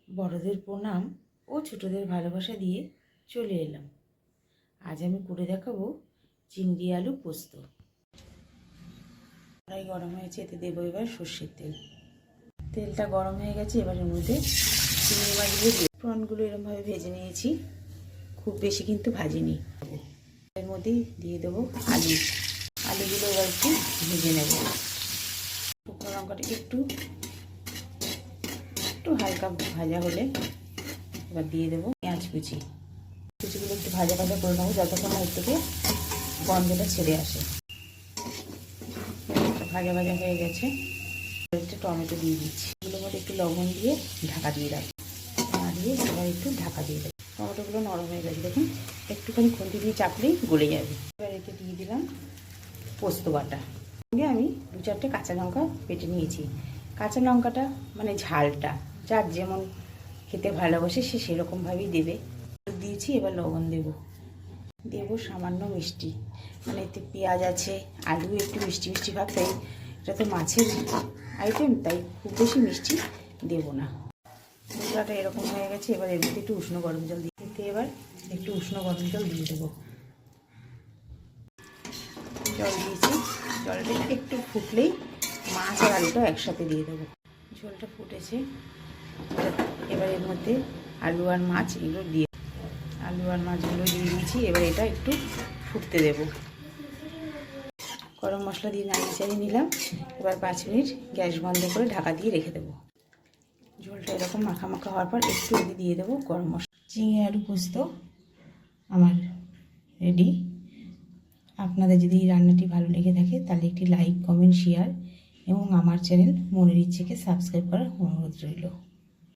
বড়দের প্রণাম ও ছোটদের ভালোবাসা দিয়ে চলে এলাম। আজ আমি করে দেখাবো চিংড়ি আলু পোস্ত। কড়াই গরম হয়েছে, এতে দেবো এবার সর্ষের তেল। তেলটা গরম হয়ে গেছে, এবার এর মধ্যে চিংড়ি মাছগুলো দিয়ে প্রনগুলো এরকমভাবে ভেজে নিয়েছি, খুব বেশি কিন্তু ভাজিনি। এর মধ্যে দিয়ে দেবো আলুগুলো এবার একটু ভেজে নেব। শুকনো লঙ্কাটা একটু হালকা ভাজা হলে এবার দিয়ে দেবো পেঁয়াজ কুচিগুলো একটু ভাজা করে নেবো যতক্ষণ এর থেকে গন্ধটা ছেড়ে আসে। ভাজা হয়ে গেছে, একটু টমেটো দিয়ে দিচ্ছি। এগুলোর মধ্যে একটু লবণ দিয়ে ঢাকা দিয়ে রাখি, এবার একটু ঢাকা দিয়ে দেবো। টমেটোগুলো নরম হয়ে গেছে, দেখুন একটুখানি খুন্তি দিয়ে চাপলেই গলে যাবে। এবার এতে দিয়ে দিলাম পোস্ত বাটা। সঙ্গে আমি 2-4টে কাঁচা লঙ্কা পেটে নিয়েছি। কাঁচা লঙ্কাটা মানে ঝালটা যার যেমন খেতে ভালোবাসে সে সেরকমভাবেই দেবে। দিয়েছি, এবার লবণ দেবো সামান্য মিষ্টি, মানে এতে পেঁয়াজ আছে, আলু একটু মিষ্টি ভাব, তাই এটা তো মাছের আইটেম, তাই খুব বেশি মিষ্টি দেবো না। মশলাটা এরকম হয়ে গেছে, এবার এর মধ্যে একটু উষ্ণ গরম জল এবার একটু উষ্ণ গরম জল দিয়ে দেবো। জল দিয়েছি, জলটা একটু ফুটলেই মাছ আর আলুটা একসাথে দিয়ে দেবো। ঝোলটা ফুটেছে, এবার এর মধ্যে আলু আর মাছগুলো দিয়ে দিয়েছি। এবার এটা একটু ফুটতে দেব। গরম মশলা দিয়ে নাড়িয়ে নিলাম। এবার 5 মিনিট গ্যাস বন্ধ করে ঢাকা দিয়ে রেখে দেবো। ঝোলটা এরকম মাখা হওয়ার পর একটু দিয়ে দেবো গরম মশলা। চিংড়ি আলু পোস্ত আমার রেডি। আপনাদের যদি এই রান্নাটি ভালো লেগে থাকে তাহলে একটি লাইক, কমেন্ট, শেয়ার এবং আমার চ্যানেল মনের ইচ্ছেকে সাবস্ক্রাইব করার অনুরোধ রইল।